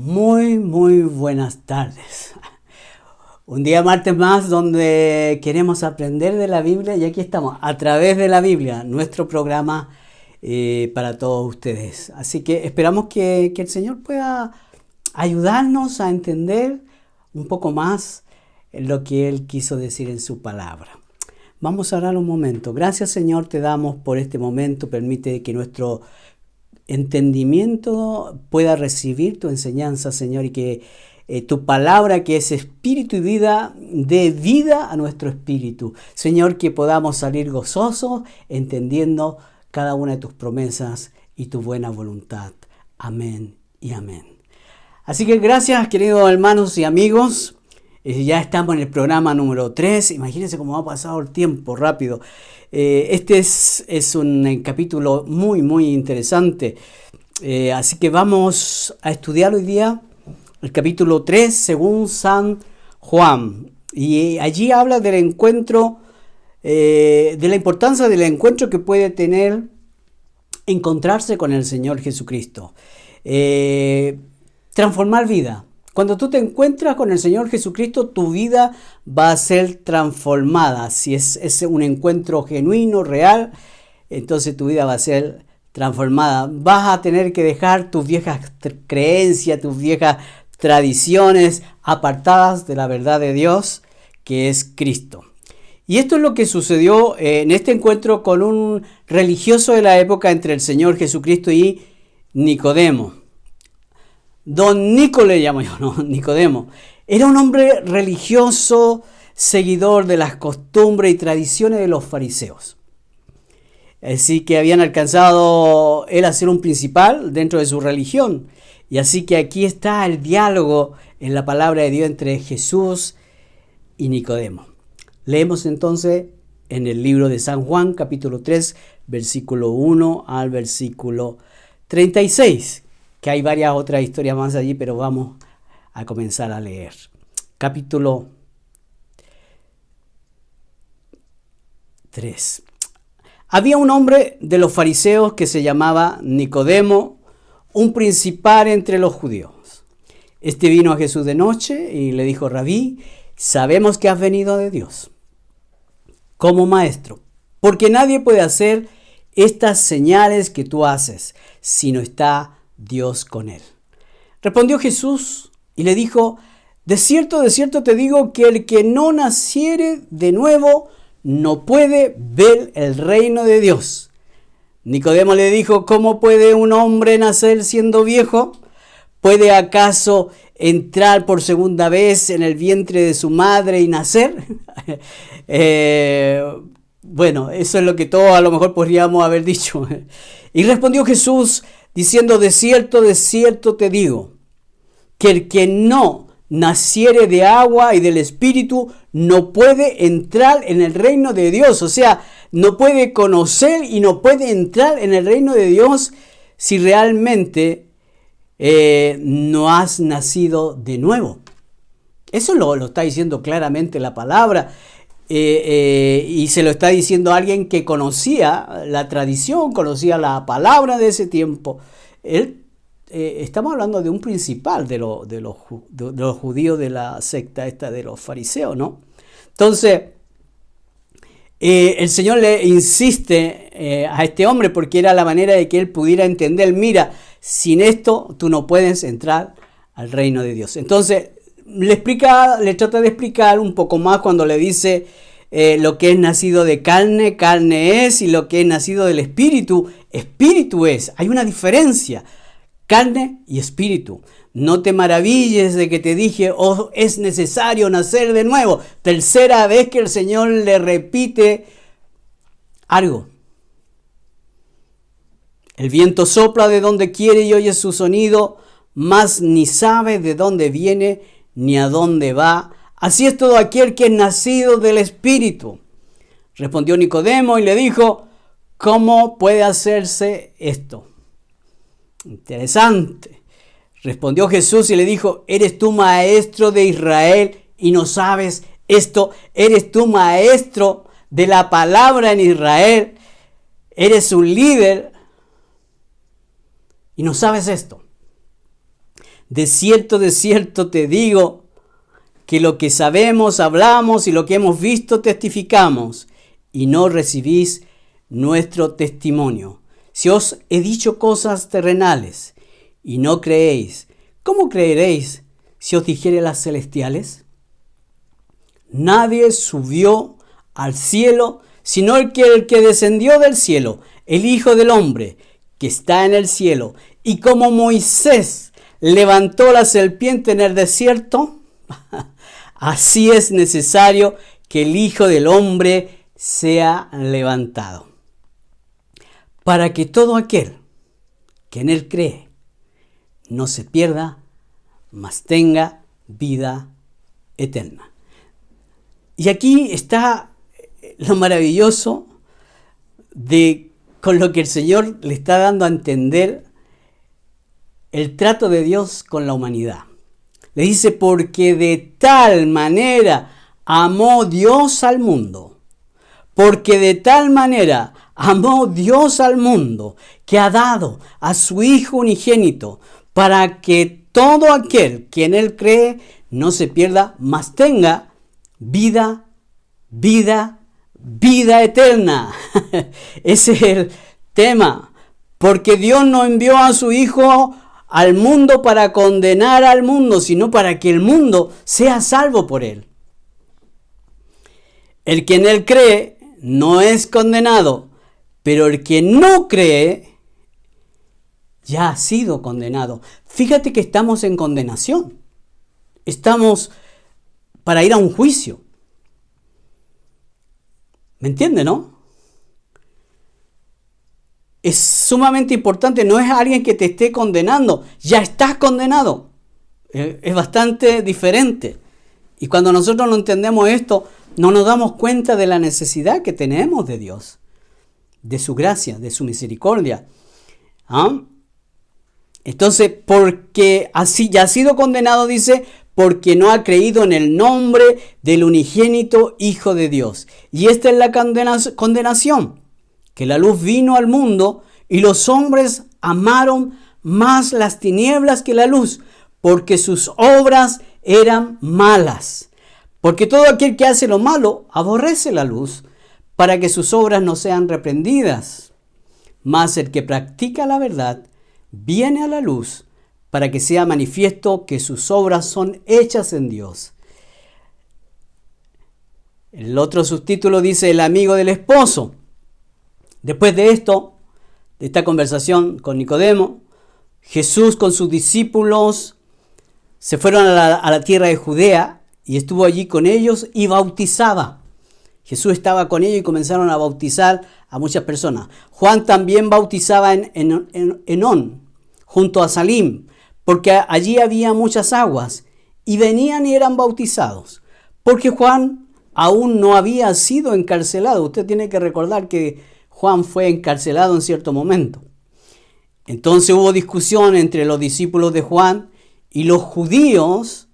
Muy buenas tardes. Un día martes más donde queremos aprender de la Biblia y aquí estamos a través de la Biblia, nuestro programa para todos ustedes. Así que esperamos que el Señor pueda ayudarnos a entender un poco más lo que Él quiso decir en su palabra. Vamos a orar un momento. Gracias, Señor, te damos por este momento. Permite que nuestro entendimiento pueda recibir tu enseñanza, Señor, y que tu palabra, que es espíritu y vida, dé vida a nuestro espíritu. Señor, que podamos salir gozosos, entendiendo cada una de tus promesas y tu buena voluntad. Amén y amén. Así que gracias, queridos hermanos y amigos. Ya estamos en el programa número 3. Imagínense cómo ha pasado el tiempo rápido. Este es un capítulo muy interesante. Así que vamos a estudiar hoy día el capítulo 3 según San Juan. Y allí habla del encuentro, de la importancia del encuentro que puede tener encontrarse con el Señor Jesucristo. Transformar vida. Cuando tú te encuentras con el Señor Jesucristo, tu vida va a ser transformada. Si es un encuentro genuino, real, entonces tu vida va a ser transformada. Vas a tener que dejar tus viejas creencias, tus viejas tradiciones apartadas de la verdad de Dios, que es Cristo. Y esto es lo que sucedió en este encuentro con un religioso de la época entre el Señor Jesucristo y Nicodemo. Don Nico le llamo yo, no, Nicodemo. Era un hombre religioso, seguidor de las costumbres y tradiciones de los fariseos. Así que habían alcanzado él a ser un principal dentro de su religión. Y así que aquí está el diálogo en la palabra de Dios entre Jesús y Nicodemo. Leemos entonces en el libro de San Juan, capítulo 3, versículo 1 al versículo 36. Que hay varias otras historias más allí, pero vamos a comenzar a leer. Capítulo 3. Había un hombre de los fariseos que se llamaba Nicodemo, un principal entre los judíos. Este vino a Jesús de noche y le dijo: Rabí, sabemos que has venido de Dios como maestro, porque nadie puede hacer estas señales que tú haces si no está Dios con él. Respondió Jesús y le dijo: de cierto te digo que el que no naciere de nuevo no puede ver el reino de Dios. Nicodemo le dijo: ¿cómo puede un hombre nacer siendo viejo? ¿Puede acaso entrar por segunda vez en el vientre de su madre y nacer? Bueno, eso es lo que todos a lo mejor podríamos haber dicho. Y respondió Jesús diciendo: de cierto te digo, que el que no naciere de agua y del Espíritu no puede entrar en el reino de Dios. O sea, no puede conocer y no puede entrar en el reino de Dios si realmente no has nacido de nuevo. Eso lo está diciendo claramente la palabra. Y se lo está diciendo a alguien que conocía la tradición, conocía la palabra de ese tiempo. Estamos hablando de un principal de los judíos de la secta esta de los fariseos, ¿no? Entonces, el Señor le insiste a este hombre porque era la manera de que él pudiera entender: mira, sin esto tú no puedes entrar al reino de Dios. Entonces, le trata de explicar un poco más cuando le dice lo que es nacido de carne, carne es, y lo que es nacido del espíritu, espíritu es. Hay una diferencia, carne y espíritu. No te maravilles de que te dije: oh, es necesario nacer de nuevo. Tercera vez que el Señor le repite algo. El viento sopla de donde quiere y oye su sonido, mas ni sabe de dónde viene ni a dónde va. Así es todo aquel que es nacido del Espíritu. Respondió Nicodemo y le dijo: ¿cómo puede hacerse esto? Interesante. Respondió Jesús y le dijo: ¿eres tú maestro de Israel y no sabes esto? ¿Eres tú maestro de la palabra en Israel? ¿Eres un líder y no sabes esto? De cierto te digo, que lo que sabemos hablamos y lo que hemos visto testificamos, y no recibís nuestro testimonio. Si os he dicho cosas terrenales y no creéis, ¿cómo creeréis si os dijere las celestiales? Nadie subió al cielo, sino el que descendió del cielo, el Hijo del Hombre, que está en el cielo. Y como Moisés levantó la serpiente en el desierto, así es necesario que el Hijo del Hombre sea levantado, para que todo aquel que en él cree no se pierda, mas tenga vida eterna. Y aquí está lo maravilloso con lo que el Señor le está dando a entender el trato de Dios con la humanidad. Le dice, porque de tal manera amó Dios al mundo, porque de tal manera amó Dios al mundo, que ha dado a su Hijo unigénito, para que todo aquel que en él cree no se pierda, mas tenga vida eterna. Ese es el tema, porque Dios no envió a su Hijo al mundo para condenar al mundo, sino para que el mundo sea salvo por él. El que en él cree no es condenado, pero el que no cree ya ha sido condenado. Fíjate que estamos en condenación. Estamos para ir a un juicio. ¿Me entiende, no? Es sumamente importante, no es alguien que te esté condenando, ya estás condenado. Es bastante diferente. Y cuando nosotros no entendemos esto, no nos damos cuenta de la necesidad que tenemos de Dios, de su gracia, de su misericordia. Entonces, porque así ya ha sido condenado, dice, porque no ha creído en el nombre del unigénito Hijo de Dios. Y esta es la condenación, que la luz vino al mundo y los hombres amaron más las tinieblas que la luz, porque sus obras eran malas. Porque todo aquel que hace lo malo aborrece la luz, para que sus obras no sean reprendidas. Mas el que practica la verdad viene a la luz, para que sea manifiesto que sus obras son hechas en Dios. El otro subtítulo dice el amigo del esposo. Después de esto, de esta conversación con Nicodemo, Jesús con sus discípulos se fueron a la tierra de Judea y estuvo allí con ellos y bautizaba. Jesús estaba con ellos y comenzaron a bautizar a muchas personas. Juan también bautizaba en Enón, junto a Salim, porque allí había muchas aguas, y venían y eran bautizados, porque Juan aún no había sido encarcelado. Usted tiene que recordar que Juan fue encarcelado en cierto momento. Entonces hubo discusión entre los discípulos de Juan y los judíos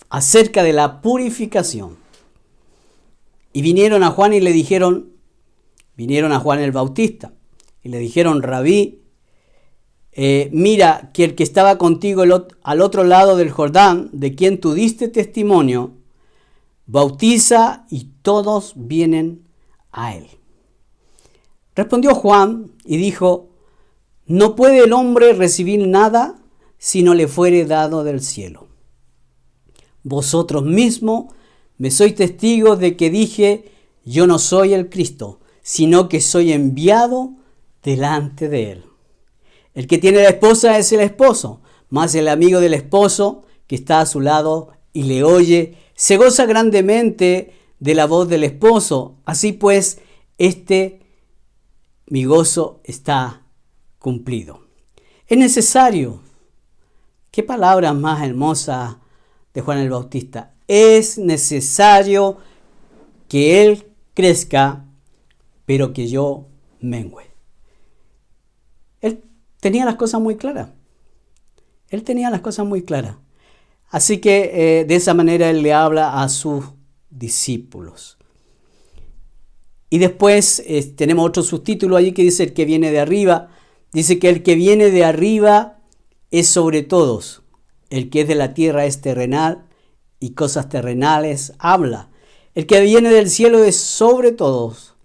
acerca de la purificación. Y vinieron a Juan el Bautista, y le dijeron, Rabí, mira que el que estaba contigo al otro lado del Jordán, de quien tú diste testimonio, bautiza y todos vienen a él. Respondió Juan y dijo, no puede el hombre recibir nada si no le fuere dado del cielo. Vosotros mismos me sois testigos de que dije, yo no soy el Cristo, sino que soy enviado delante de él. El que tiene la esposa es el esposo, mas el amigo del esposo que está a su lado y le oye, se goza grandemente de la voz del esposo. Así pues, mi gozo está cumplido. Es necesario, qué palabras más hermosas de Juan el Bautista, es necesario que él crezca, pero que yo mengüe. Él tenía las cosas muy claras. Así que de esa manera él le habla a sus discípulos. Y después tenemos otro subtítulo allí que dice el que viene de arriba. Dice que el que viene de arriba es sobre todos. El que es de la tierra es terrenal y cosas terrenales habla. El que viene del cielo es sobre todos.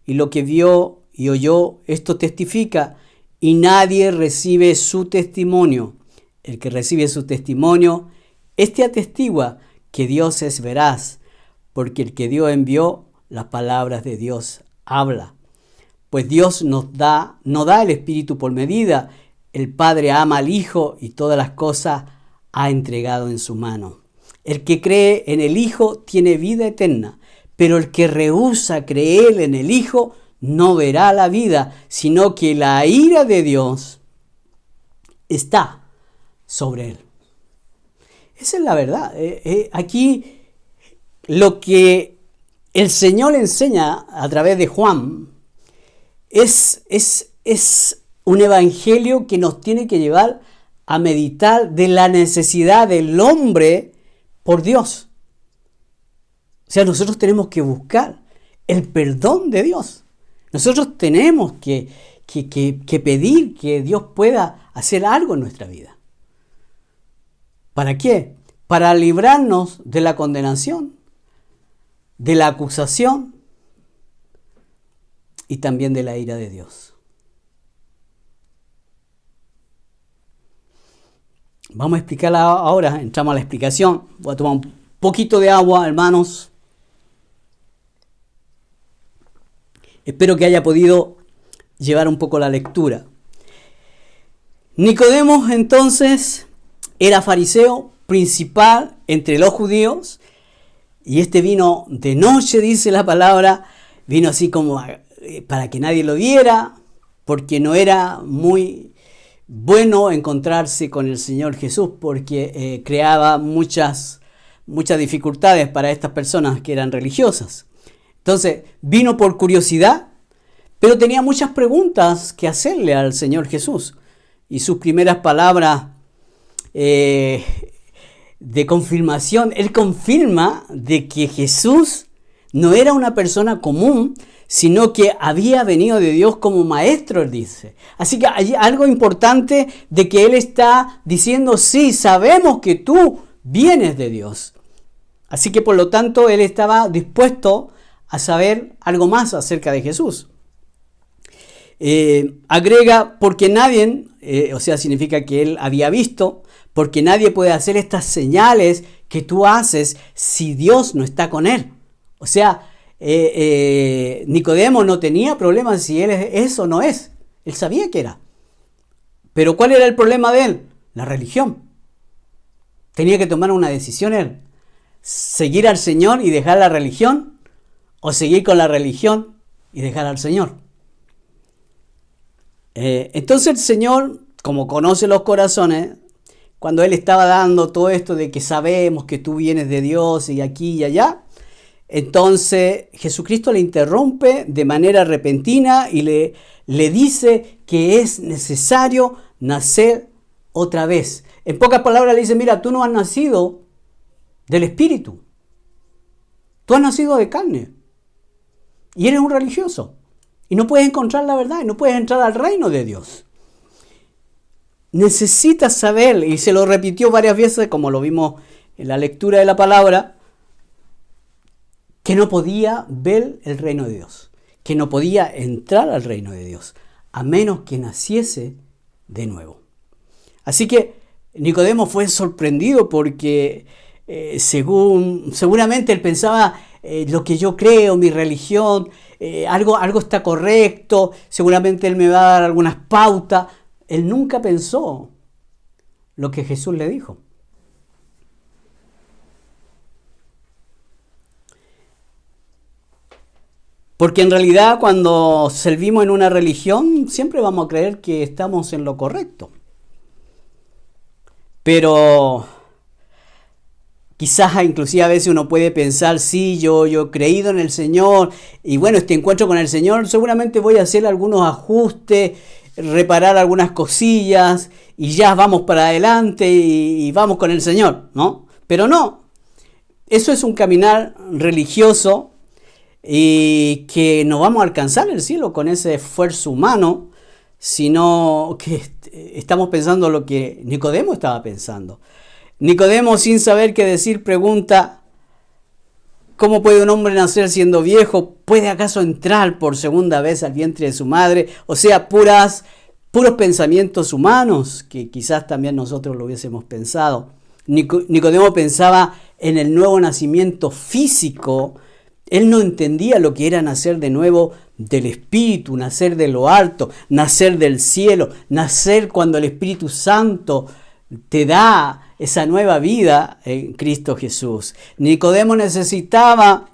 Y lo que vio y oyó, esto testifica, y nadie recibe su testimonio. El que recibe su testimonio, este atestigua que Dios es veraz, porque el que Dios envió, las palabras de Dios habla. Pues Dios no da el Espíritu por medida. El Padre ama al Hijo y todas las cosas ha entregado en su mano. El que cree en el Hijo tiene vida eterna, pero el que rehúsa creer en el Hijo no verá la vida, sino que la ira de Dios está sobre él. Esa es la verdad. Aquí lo que el Señor enseña a través de Juan es un evangelio que nos tiene que llevar a meditar de la necesidad del hombre por Dios. O sea, nosotros tenemos que buscar el perdón de Dios. Nosotros tenemos que pedir que Dios pueda hacer algo en nuestra vida. ¿Para qué? Para librarnos de la condenación, de la acusación y también de la ira de Dios. Vamos a explicarla ahora, entramos a la explicación. Voy a tomar un poquito de agua, hermanos. Espero que haya podido llevar un poco la lectura. Nicodemo entonces era fariseo principal entre los judíos y este vino de noche, dice la palabra, vino así como para que nadie lo viera, porque no era muy bueno encontrarse con el Señor Jesús, porque creaba muchas dificultades para estas personas que eran religiosas. Entonces vino por curiosidad, pero tenía muchas preguntas que hacerle al Señor Jesús. Y sus primeras palabras de confirmación, él confirma de que Jesús no era una persona común, sino que había venido de Dios como maestro, él dice. Así que hay algo importante de que él está diciendo, sí, sabemos que tú vienes de Dios. Así que por lo tanto él estaba dispuesto a saber algo más acerca de Jesús. Agrega, porque nadie, o sea, significa que él había visto, porque nadie puede hacer estas señales que tú haces si Dios no está con él. O sea, Nicodemo no tenía problema si él es o no es. Él sabía que era. Pero ¿cuál era el problema de él? La religión. Tenía que tomar una decisión él. ¿Seguir al Señor y dejar la religión? ¿O seguir con la religión y dejar al Señor? Entonces el Señor, como conoce los corazones, cuando Él estaba dando todo esto de que sabemos que tú vienes de Dios y aquí y allá, entonces Jesucristo le interrumpe de manera repentina y le dice que es necesario nacer otra vez. En pocas palabras le dice, mira, tú no has nacido del Espíritu. Tú has nacido de carne. Y eres un religioso. Y no puedes encontrar la verdad. Y no puedes entrar al reino de Dios. Necesitas saber, y se lo repitió varias veces, como lo vimos en la lectura de la palabra, que no podía ver el reino de Dios. Que no podía entrar al reino de Dios. A menos que naciese de nuevo. Así que Nicodemo fue sorprendido porque seguramente él pensaba lo que yo creo, mi religión, algo está correcto, seguramente él me va a dar algunas pautas. Él nunca pensó lo que Jesús le dijo. Porque en realidad cuando servimos en una religión siempre vamos a creer que estamos en lo correcto. Pero quizás inclusive a veces uno puede pensar, sí, yo he creído en el Señor y bueno, este encuentro con el Señor seguramente voy a hacer algunos ajustes, reparar algunas cosillas y ya vamos para adelante y vamos con el Señor, ¿no? Pero no, eso es un caminar religioso y que no vamos a alcanzar el cielo con ese esfuerzo humano, sino que estamos pensando lo que Nicodemo estaba pensando. Nicodemo, sin saber qué decir, pregunta: ¿cómo puede un hombre nacer siendo viejo? ¿Puede acaso entrar por segunda vez al vientre de su madre? O sea, puros pensamientos humanos, que quizás también nosotros lo hubiésemos pensado. Nicodemo pensaba en el nuevo nacimiento físico. Él no entendía lo que era nacer de nuevo del Espíritu, nacer de lo alto, nacer del cielo, nacer cuando el Espíritu Santo te da esa nueva vida en Cristo Jesús. Nicodemo necesitaba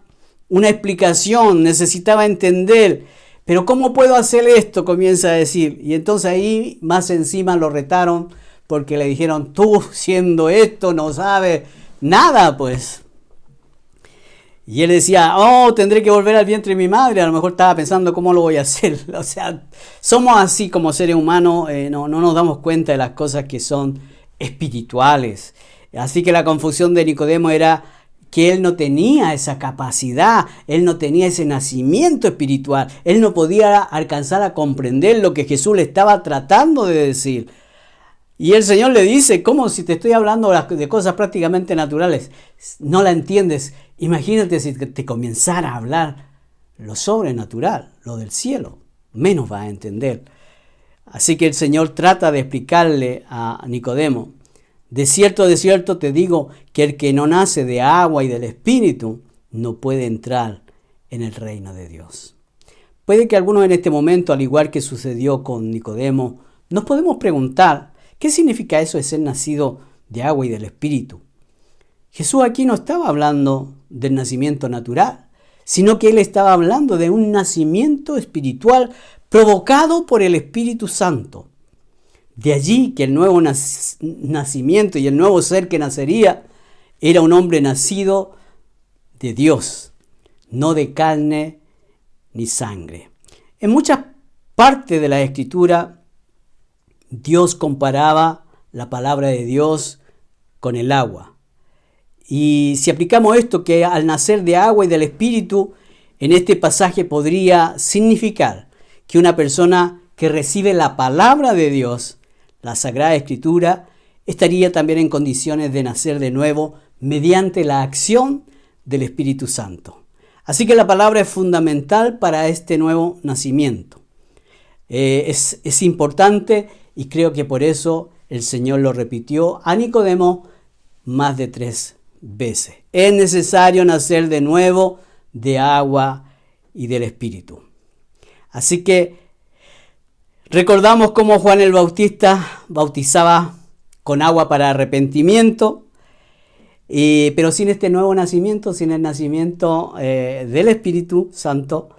una explicación, necesitaba entender. Pero ¿cómo puedo hacer esto?, comienza a decir. Y entonces ahí más encima lo retaron porque le dijeron: tú siendo esto no sabes nada, pues. Y él decía: tendré que volver al vientre de mi madre. A lo mejor estaba pensando: ¿cómo lo voy a hacer? O sea, somos así como seres humanos, no nos damos cuenta de las cosas que son espirituales. Así que la confusión de Nicodemo era que él no tenía esa capacidad, él no tenía ese nacimiento espiritual, él no podía alcanzar a comprender lo que Jesús le estaba tratando de decir. Y el Señor le dice: ¿cómo si te estoy hablando de cosas prácticamente naturales? No la entiendes. Imagínate si te comenzara a hablar lo sobrenatural, lo del cielo. Menos vas a entender. Así que el Señor trata de explicarle a Nicodemo: de cierto te digo que el que no nace de agua y del Espíritu no puede entrar en el reino de Dios. Puede que algunos en este momento, al igual que sucedió con Nicodemo, nos podemos preguntar: ¿qué significa eso de ser nacido de agua y del Espíritu? Jesús aquí no estaba hablando del nacimiento natural, sino que Él estaba hablando de un nacimiento espiritual provocado por el Espíritu Santo. De allí que el nuevo nacimiento y el nuevo ser que nacería era un hombre nacido de Dios, no de carne ni sangre. En muchas partes de la Escritura, Dios comparaba la palabra de Dios con el agua. Y si aplicamos esto, que al nacer de agua y del Espíritu, en este pasaje podría significar que una persona que recibe la palabra de Dios, la Sagrada Escritura, estaría también en condiciones de nacer de nuevo mediante la acción del Espíritu Santo. Así que la palabra es fundamental para este nuevo nacimiento. Es importante, y creo que por eso el Señor lo repitió a Nicodemo más de 3 veces. Es necesario nacer de nuevo de agua y del Espíritu. Así que recordamos cómo Juan el Bautista bautizaba con agua para arrepentimiento, pero sin este nuevo nacimiento, sin el nacimiento del Espíritu Santo,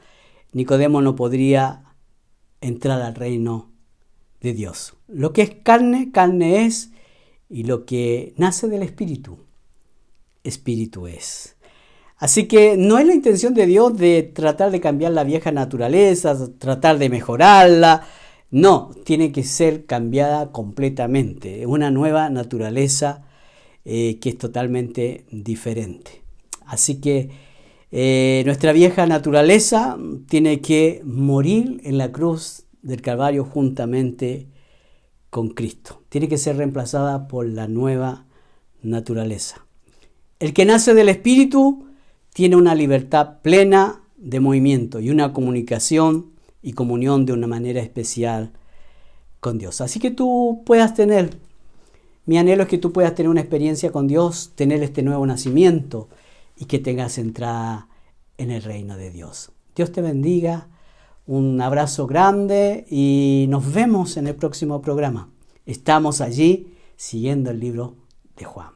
Nicodemo no podría entrar al reino de Dios. Lo que es carne, carne es, y lo que nace del Espíritu, Espíritu es. Así que no es la intención de Dios de tratar de cambiar la vieja naturaleza, tratar de mejorarla. No, tiene que ser cambiada completamente. Una nueva naturaleza que es totalmente diferente. Así que nuestra vieja naturaleza tiene que morir en la cruz del Calvario juntamente con Cristo. Tiene que ser reemplazada por la nueva naturaleza. El que nace del Espíritu tiene una libertad plena de movimiento y una comunicación y comunión de una manera especial con Dios. Así que tú puedas tener, mi anhelo es que tú puedas tener una experiencia con Dios, tener este nuevo nacimiento y que tengas entrada en el reino de Dios. Dios te bendiga, un abrazo grande y nos vemos en el próximo programa. Estamos allí siguiendo el libro de Juan.